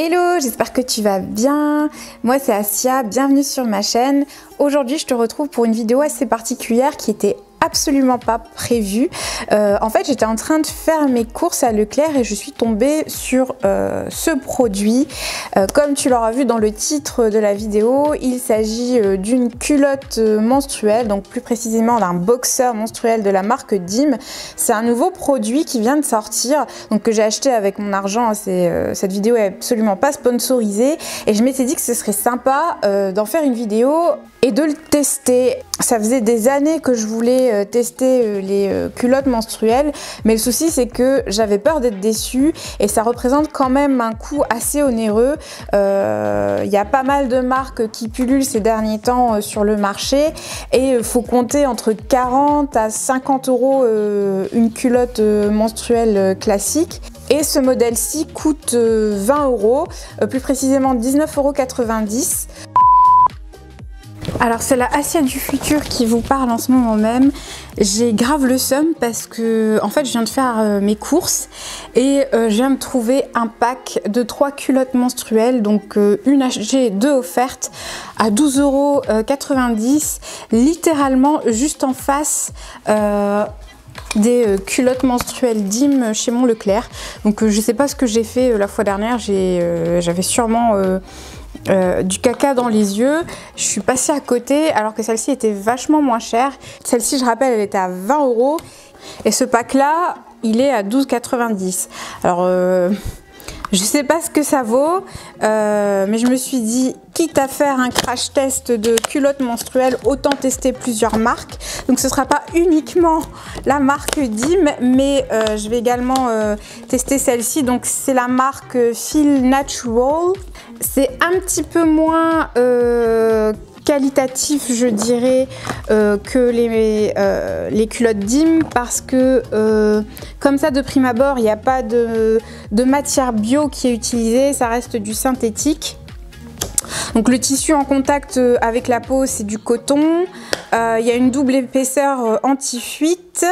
Hello, j'espère que tu vas bien. Moi c'est Asia, bienvenue sur ma chaîne. Aujourd'hui je te retrouve pour une vidéo assez particulière qui était absolument pas prévue. En fait j'étais en train de faire mes courses à Leclerc et je suis tombée sur ce produit. Comme tu l'auras vu dans le titre de la vidéo, il s'agit d'une culotte menstruelle, donc plus précisément d'un boxer menstruel de la marque Dim. C'est un nouveau produit qui vient de sortir, donc que j'ai acheté avec mon argent. Cette vidéo est absolument pas sponsorisée et je m'étais dit que ce serait sympa d'en faire une vidéo et de le tester. Ça faisait des années que je voulais tester les culottes menstruelles, mais le souci c'est que j'avais peur d'être déçue et ça représente quand même un coût assez onéreux. Il y a pas mal de marques qui pullulent ces derniers temps sur le marché et il faut compter entre 40 à 50 euros une culotte menstruelle classique. Et ce modèle-ci coûte 20 euros, plus précisément 19,90 €. Alors c'est la Asia du futur qui vous parle en ce moment même. J'ai grave le seum parce que en fait je viens de faire mes courses et je viens de trouver un pack de 3 culottes menstruelles, donc une achetée, 2 offertes à 12,90 €, littéralement juste en face des culottes menstruelles Dim chez mon Leclerc. Donc je sais pas ce que j'ai fait la fois dernière, j'avais sûrement du caca dans les yeux. Je suis passée à côté alors que celle-ci était vachement moins chère. Celle-ci, je rappelle, elle était à 20 € et ce pack là il est à 12,90 €. Alors je sais pas ce que ça vaut, mais je me suis dit, quitte à faire un crash test de culottes menstruelles, autant tester plusieurs marques. Donc ce sera pas uniquement la marque Dim, mais je vais également tester celle-ci. Donc c'est la marque Feel Natural. C'est un petit peu moins qualitatif, je dirais, que les culottes Dim, parce que comme ça de prime abord il n'y a pas de matière bio qui est utilisée, ça reste du synthétique. Donc le tissu en contact avec la peau c'est du coton, il y a une double épaisseur anti-fuite.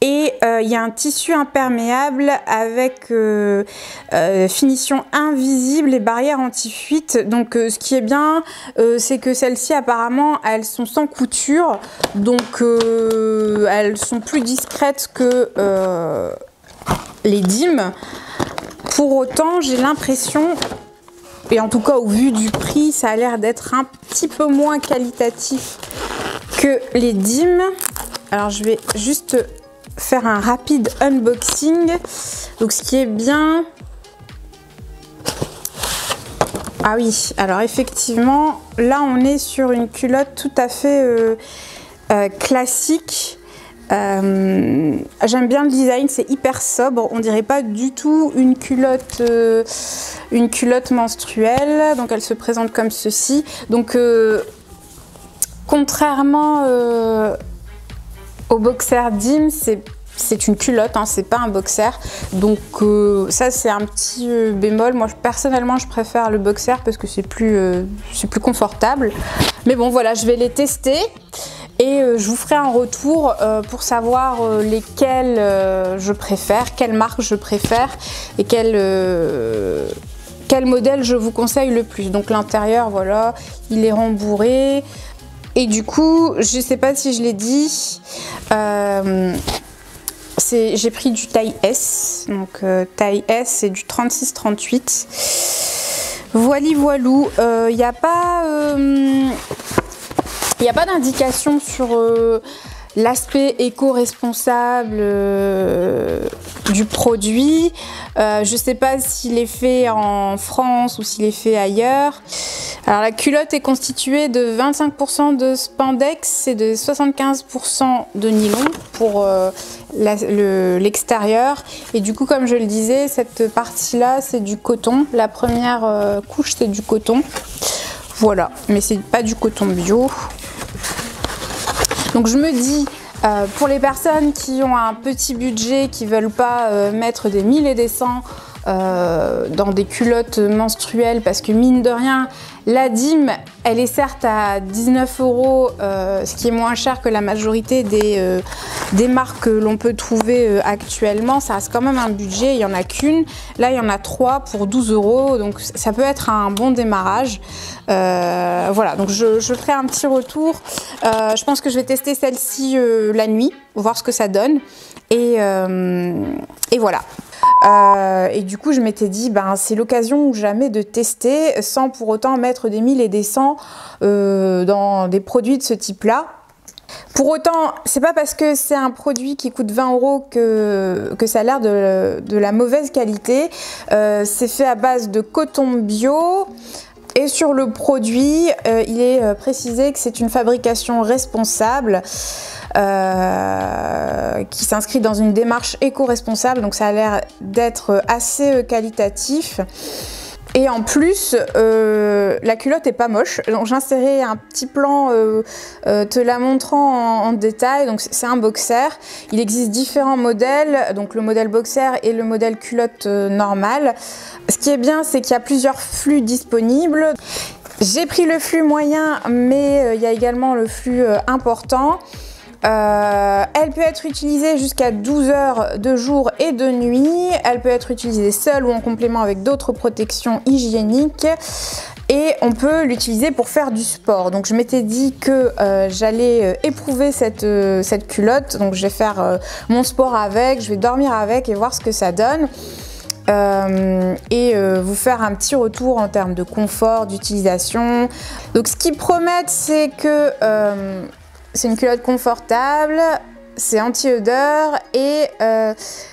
Et il y a un tissu imperméable avec finition invisible et barrière anti-fuite. Donc ce qui est bien, c'est que celles-ci apparemment elles sont sans couture, donc elles sont plus discrètes que les Dim. Pour autant j'ai l'impression, et en tout cas au vu du prix, ça a l'air d'être un petit peu moins qualitatif que les Dim. Alors je vais juste faire un rapide unboxing. Donc ce qui est bien, ah oui, alors effectivement là on est sur une culotte tout à fait classique. J'aime bien le design, c'est hyper sobre, on dirait pas du tout une culotte menstruelle. Donc elle se présente comme ceci. Donc contrairement au boxer Dim, c'est une culotte, hein, c'est pas un boxer. Donc ça c'est un petit bémol. Moi personnellement je préfère le boxer parce que c'est plus confortable. Mais bon voilà, je vais les tester et je vous ferai un retour pour savoir lesquels je préfère, quelle marque je préfère et quel modèle je vous conseille le plus. Donc l'intérieur, voilà, il est rembourré. Et du coup, je sais pas si je l'ai dit, j'ai pris du taille S. Donc taille S, c'est du 36-38. Voili voilou. Il n'y a pas d'indication sur l'aspect éco-responsable du produit. Je sais pas s'il est fait en France ou s'il est fait ailleurs. Alors la culotte est constituée de 25% de spandex et de 75% de nylon pour l'extérieur. Et du coup, comme je le disais, cette partie-là c'est du coton. La première couche c'est du coton. Voilà, mais c'est pas du coton bio. Donc je me dis, pour les personnes qui ont un petit budget, qui veulent pas mettre des 1000 et des 100 dans des culottes menstruelles, parce que mine de rien, la dîme, elle est certes à 19 €, ce qui est moins cher que la majorité des marques que l'on peut trouver actuellement. Ça reste quand même un budget, il n'y en a qu'une. Là, il y en a 3 pour 12 €, donc ça peut être un bon démarrage. Voilà, donc je ferai un petit retour. Je pense que je vais tester celle-ci la nuit, voir ce que ça donne. Et voilà. Et du coup, je m'étais dit, ben, c'est l'occasion ou jamais de tester sans pour autant mettre des 1000 et des 100 dans des produits de ce type-là. Pour autant, c'est pas parce que c'est un produit qui coûte 20 € que ça a l'air de la mauvaise qualité. C'est fait à base de coton bio. Et sur le produit, il est précisé que c'est une fabrication responsable qui s'inscrit dans une démarche éco-responsable, donc ça a l'air d'être assez qualitatif. Et en plus, la culotte est pas moche. Donc j'insérais un petit plan te la montrant en détail. Donc c'est un boxer. Il existe différents modèles, donc le modèle boxer et le modèle culotte normale. Ce qui est bien, c'est qu'il y a plusieurs flux disponibles. J'ai pris le flux moyen, mais il y a également le flux important. Elle peut être utilisée jusqu'à 12 heures de jour et de nuit. Elle peut être utilisée seule ou en complément avec d'autres protections hygiéniques. Et on peut l'utiliser pour faire du sport. Donc je m'étais dit que j'allais éprouver cette culotte. Donc je vais faire mon sport avec, je vais dormir avec et voir ce que ça donne. Vous faire un petit retour en termes de confort, d'utilisation. Donc ce qu'ils promettent, c'est que c'est une culotte confortable, c'est anti-odeur et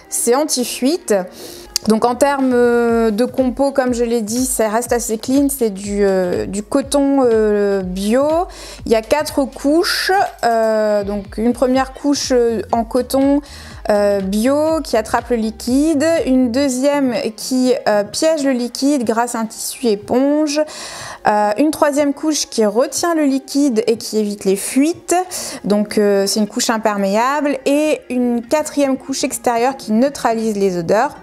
c'est anti-fuite. Donc en termes de compo, comme je l'ai dit, ça reste assez clean, c'est du coton bio. Il y a 4 couches, donc une première couche en coton bio qui attrape le liquide, une deuxième qui piège le liquide grâce à un tissu éponge, une troisième couche qui retient le liquide et qui évite les fuites, donc c'est une couche imperméable, et une quatrième couche extérieure qui neutralise les odeurs.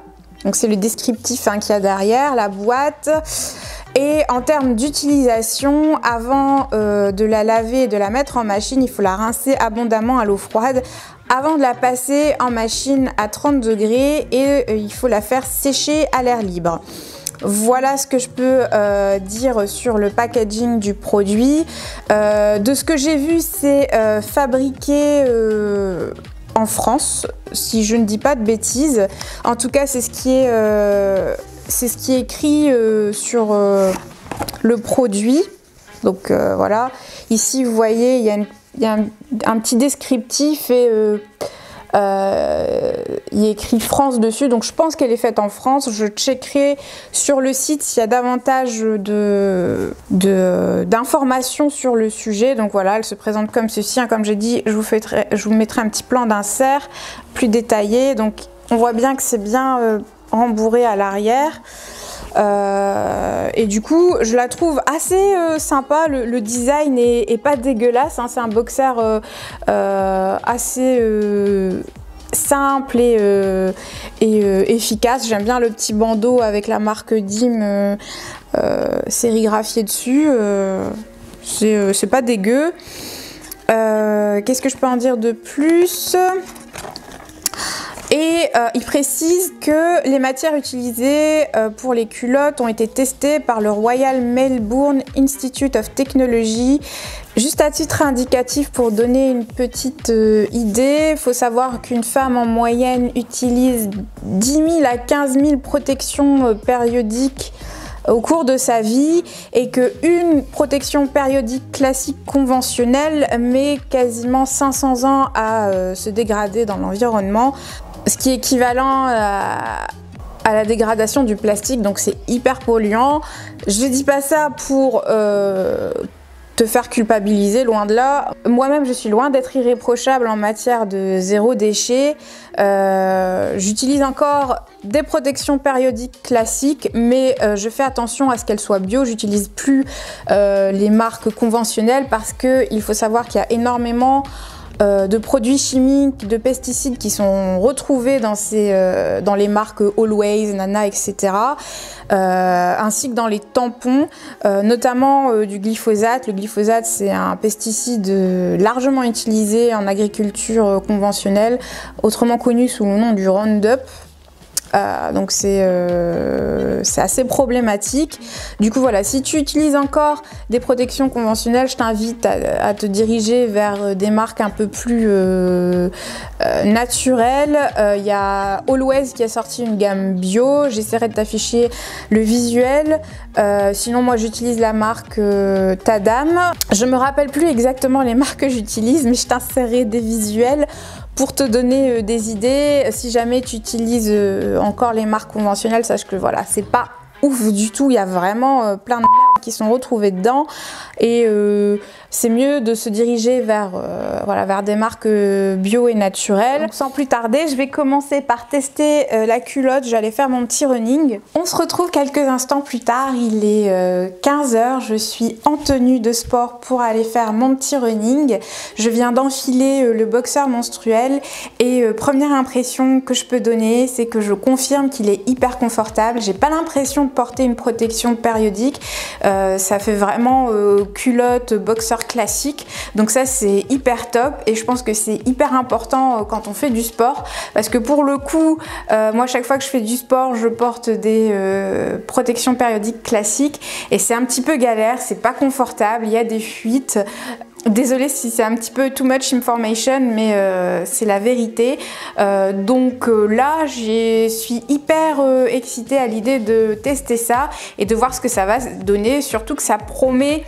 Donc c'est le descriptif qu'il y a derrière la boîte. Et en termes d'utilisation, avant de la laver et de la mettre en machine, il faut la rincer abondamment à l'eau froide avant de la passer en machine à 30 degrés et il faut la faire sécher à l'air libre. Voilà ce que je peux dire sur le packaging du produit. De ce que j'ai vu, c'est fabriqué en France, si je ne dis pas de bêtises. En tout cas, c'est ce qui est écrit sur le produit. Donc voilà, ici vous voyez, il y a un petit descriptif et il est écrit France dessus, donc je pense qu'elle est faite en France. Je checkerai sur le site s'il y a davantage d'informations sur le sujet. Donc voilà, elle se présente comme ceci. Comme j'ai dit, je vous mettrai un petit plan d'insert plus détaillé. Donc on voit bien que c'est bien rembourré à l'arrière. Et du coup, je la trouve assez sympa. Le design est pas dégueulasse, hein. C'est un boxer assez simple et efficace. J'aime bien le petit bandeau avec la marque Dim sérigraphié dessus. C'est pas dégueu. Qu'est-ce que je peux en dire de plus ? Et il précise que les matières utilisées pour les culottes ont été testées par le Royal Melbourne Institute of Technology. Juste à titre indicatif pour donner une petite idée, il faut savoir qu'une femme en moyenne utilise 10 000 à 15 000 protections périodiques au cours de sa vie et qu'une protection périodique classique conventionnelle met quasiment 500 ans à se dégrader dans l'environnement. Ce qui est équivalent à la dégradation du plastique, donc c'est hyper polluant. Je dis pas ça pour te faire culpabiliser, loin de là. Moi-même, je suis loin d'être irréprochable en matière de zéro déchet. J'utilise encore des protections périodiques classiques, mais je fais attention à ce qu'elles soient bio. J'utilise plus les marques conventionnelles parce qu'il faut savoir qu'il y a énormément de produits chimiques, de pesticides qui sont retrouvés dans les marques Always, Nana, etc. Ainsi que dans les tampons, notamment du glyphosate. Le glyphosate, c'est un pesticide largement utilisé en agriculture conventionnelle, autrement connu sous le nom du Roundup. Donc c'est assez problématique. Du coup voilà, si tu utilises encore des protections conventionnelles, je t'invite à te diriger vers des marques un peu plus naturelles. Il y a Always qui a sorti une gamme bio, j'essaierai de t'afficher le visuel. Sinon moi j'utilise la marque Tadam. Je me rappelle plus exactement les marques que j'utilise, mais je t'insérerai des visuels pour te donner des idées. Si jamais tu utilises encore les marques conventionnelles, sache que voilà, c'est pas ouf du tout, il y a vraiment plein de merde qui sont retrouvées dedans et c'est mieux de se diriger vers, vers des marques bio et naturelles. Donc, sans plus tarder, je vais commencer par tester la culotte, j'allais faire mon petit running. On se retrouve quelques instants plus tard, il est 15 h, je suis en tenue de sport pour aller faire mon petit running. Je viens d'enfiler le boxer menstruel et première impression que je peux donner, c'est que je confirme qu'il est hyper confortable. J'ai pas l'impression de porter une protection périodique, ça fait vraiment culotte boxer classique, donc ça c'est hyper top et je pense que c'est hyper important quand on fait du sport parce que pour le coup moi chaque fois que je fais du sport je porte des protections périodiques classiques et c'est un petit peu galère, c'est pas confortable, il y a des fuites. Désolée si c'est un petit peu too much information, mais c'est la vérité. Donc là, je suis hyper excitée à l'idée de tester ça et de voir ce que ça va donner, surtout que ça promet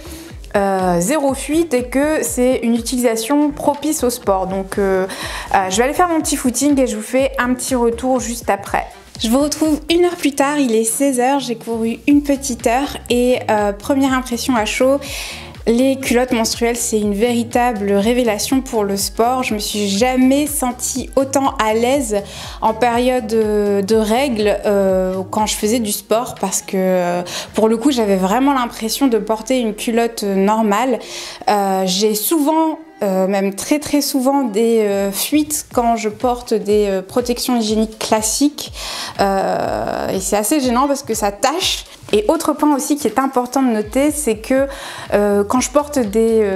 zéro fuite et que c'est une utilisation propice au sport. Donc je vais aller faire mon petit footing et je vous fais un petit retour juste après. Je vous retrouve une heure plus tard, il est 16 h, j'ai couru une petite heure et première impression à chaud. Les culottes menstruelles, c'est une véritable révélation pour le sport. Je me suis jamais sentie autant à l'aise en période de règles quand je faisais du sport parce que pour le coup, j'avais vraiment l'impression de porter une culotte normale. J'ai souvent même très souvent des fuites quand je porte des protections hygiéniques classiques et c'est assez gênant parce que ça tâche. Et autre point aussi qui est important de noter, c'est que quand je porte des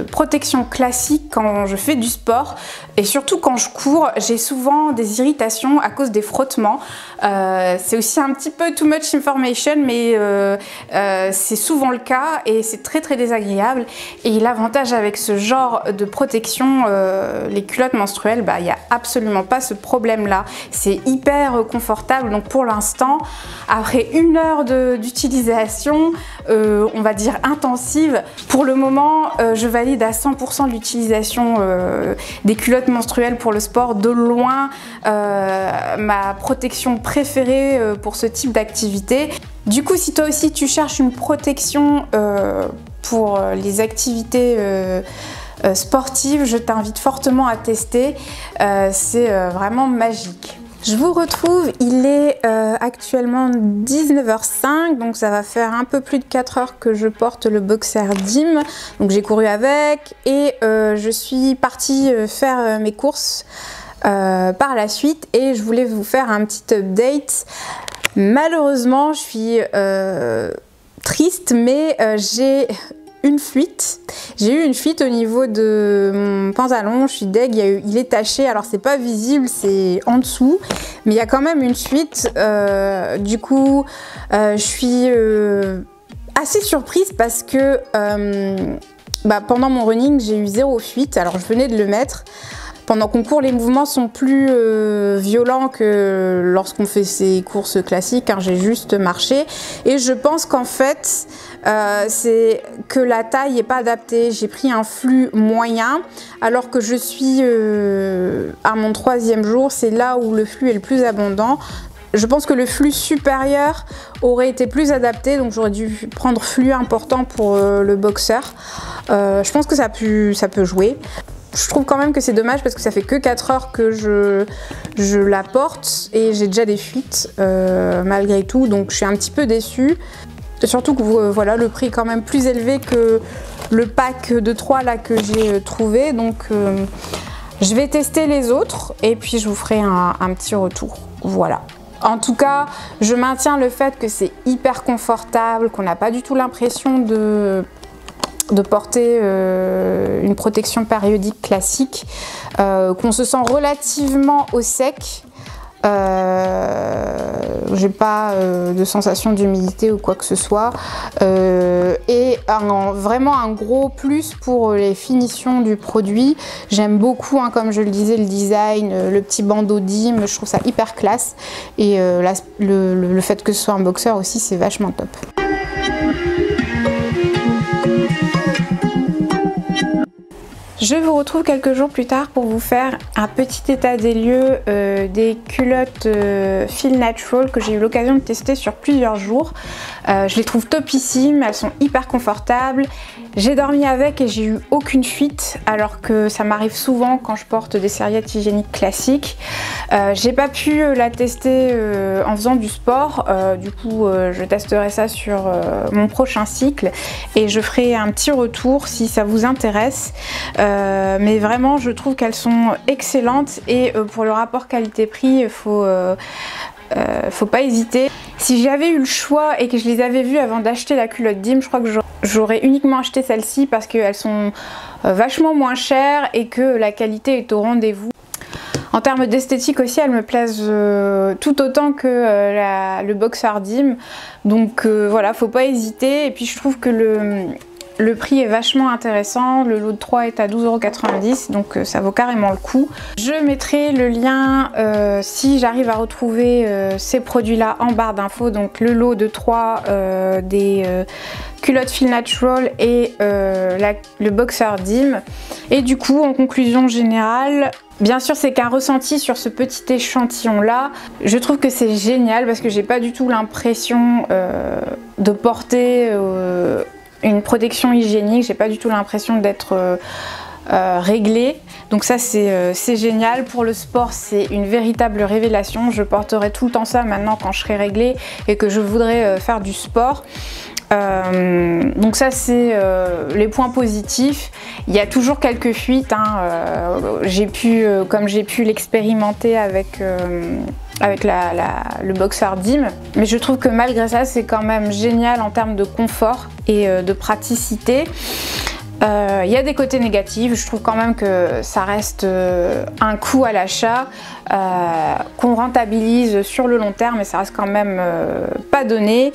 protections classiques, quand je fais du sport et surtout quand je cours, j'ai souvent des irritations à cause des frottements. C'est aussi un petit peu too much information, mais c'est souvent le cas et c'est très désagréable. Et l'avantage avec ce genre de protection, les culottes menstruelles, il n'y a absolument pas ce problème-là. C'est hyper confortable. Donc pour l'instant, après une heure d'utilisation, on va dire intensive, pour le moment, je valide à 100% l'utilisation des culottes menstruelles pour le sport. De loin, ma protection préférée pour ce type d'activité. Du coup, si toi aussi tu cherches une protection pour les activités sportives, je t'invite fortement à tester. C'est vraiment magique. Je vous retrouve, il est actuellement 19 h 05, donc ça va faire un peu plus de 4 heures que je porte le boxer Dim. Donc j'ai couru avec et je suis partie faire mes courses par la suite et je voulais vous faire un petit update. Malheureusement, je suis triste, mais j'ai une fuite. J'ai eu une fuite au niveau de mon pantalon, je suis deg, il est taché, alors c'est pas visible, c'est en dessous, mais il y a quand même une fuite. Du coup, je suis assez surprise parce que pendant mon running, j'ai eu zéro fuite, alors je venais de le mettre. Pendant qu'on court, les mouvements sont plus violents que lorsqu'on fait ses courses classiques, hein, j'ai juste marché. Et je pense qu'en fait, c'est que la taille n'est pas adaptée. J'ai pris un flux moyen, alors que je suis à mon 3e jour, c'est là où le flux est le plus abondant. Je pense que le flux supérieur aurait été plus adapté, donc j'aurais dû prendre flux important pour le boxer. Je pense que ça peut jouer. Je trouve quand même que c'est dommage parce que ça fait que 4 heures que je la porte et j'ai déjà des fuites malgré tout, donc je suis un petit peu déçue. Surtout que voilà, le prix est quand même plus élevé que le pack de 3 là que j'ai trouvé, donc Je vais tester les autres et puis je vous ferai un petit retour. Voilà. En tout cas, je maintiens le fait que c'est hyper confortable, qu'on n'a pas du tout l'impression de porter une protection périodique classique, qu'on se sent relativement au sec. J'ai pas de sensation d'humidité ou quoi que ce soit, et vraiment un gros plus pour les finitions du produit. J'aime beaucoup, hein, comme je le disais, le design, le petit bandeau DIM, je trouve ça hyper classe, et le fait que ce soit un boxer aussi, c'est vachement top. Je vous retrouve quelques jours plus tard pour vous faire un petit état des lieux des culottes Feel Natural que j'ai eu l'occasion de tester sur plusieurs jours. Je les trouve topissimes, elles sont hyper confortables. J'ai dormi avec et j'ai eu aucune fuite, alors que ça m'arrive souvent quand je porte des serviettes hygiéniques classiques. J'ai pas pu la tester en faisant du sport, du coup je testerai ça sur mon prochain cycle et je ferai un petit retour si ça vous intéresse. Mais vraiment je trouve qu'elles sont excellentes et pour le rapport qualité-prix, faut pas hésiter. Si j'avais eu le choix et que je les avais vues avant d'acheter la culotte DIM, je crois que j'aurais uniquement acheté celle-ci parce qu'elles sont vachement moins chères et que la qualité est au rendez-vous. En termes d'esthétique aussi, elles me plaisent tout autant que le boxer DIM. Donc voilà, faut pas hésiter. Et puis je trouve que le prix est vachement intéressant, le lot de 3 est à 12,90 €, donc ça vaut carrément le coup. Je mettrai le lien si j'arrive à retrouver ces produits-là en barre d'infos, donc le lot de 3 des culottes Feel Natural et le boxer DIM. Et du coup, en conclusion générale, bien sûr c'est qu'un ressenti sur ce petit échantillon-là. Je trouve que c'est génial parce que j'ai pas du tout l'impression de porter une protection hygiénique, j'ai pas du tout l'impression d'être réglée, donc ça c'est génial. Pour le sport c'est une véritable révélation, je porterai tout le temps ça maintenant quand je serai réglée et que je voudrais faire du sport. Donc ça c'est les points positifs. Il y a toujours quelques fuites, hein. Comme j'ai pu l'expérimenter avec le boxer DIM, mais je trouve que malgré ça c'est quand même génial en termes de confort et de praticité. Il y a des côtés négatifs, je trouve quand même que ça reste un coût à l'achat qu'on rentabilise sur le long terme, mais ça reste quand même pas donné.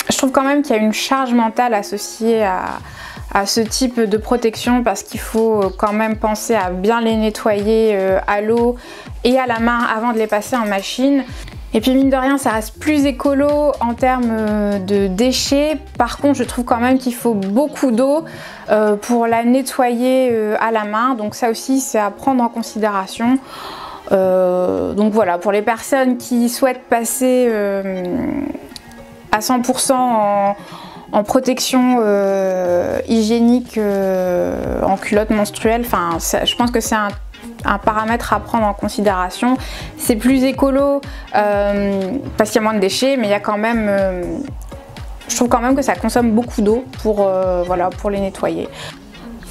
Je trouve quand même qu'il y a une charge mentale associée à ce type de protection parce qu'il faut quand même penser à bien les nettoyer à l'eau et à la main avant de les passer en machine. Et puis mine de rien ça reste plus écolo en termes de déchets. Par contre je trouve quand même qu'il faut beaucoup d'eau pour la nettoyer à la main, donc ça aussi c'est à prendre en considération. Donc voilà, pour les personnes qui souhaitent passer à 100% en protection hygiénique en culotte menstruelle, enfin, je pense que c'est un paramètre à prendre en considération. C'est plus écolo parce qu'il y a moins de déchets, mais il y a quand même, je trouve quand même que ça consomme beaucoup d'eau pour, voilà, pour les nettoyer.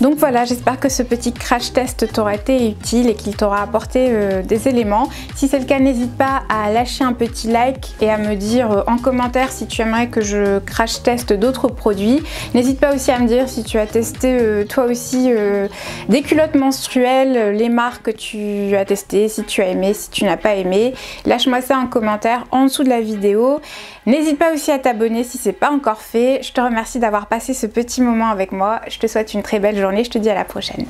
Donc voilà, j'espère que ce petit crash test t'aura été utile et qu'il t'aura apporté des éléments. Si c'est le cas, n'hésite pas à lâcher un petit like et à me dire en commentaire si tu aimerais que je crash teste d'autres produits. N'hésite pas aussi à me dire si tu as testé toi aussi des culottes menstruelles, les marques que tu as testées, si tu as aimé, si tu n'as pas aimé. Lâche-moi ça en commentaire en dessous de la vidéo. N'hésite pas aussi à t'abonner si ce n'est pas encore fait. Je te remercie d'avoir passé ce petit moment avec moi. Je te souhaite une très belle journée. Je te dis à la prochaine.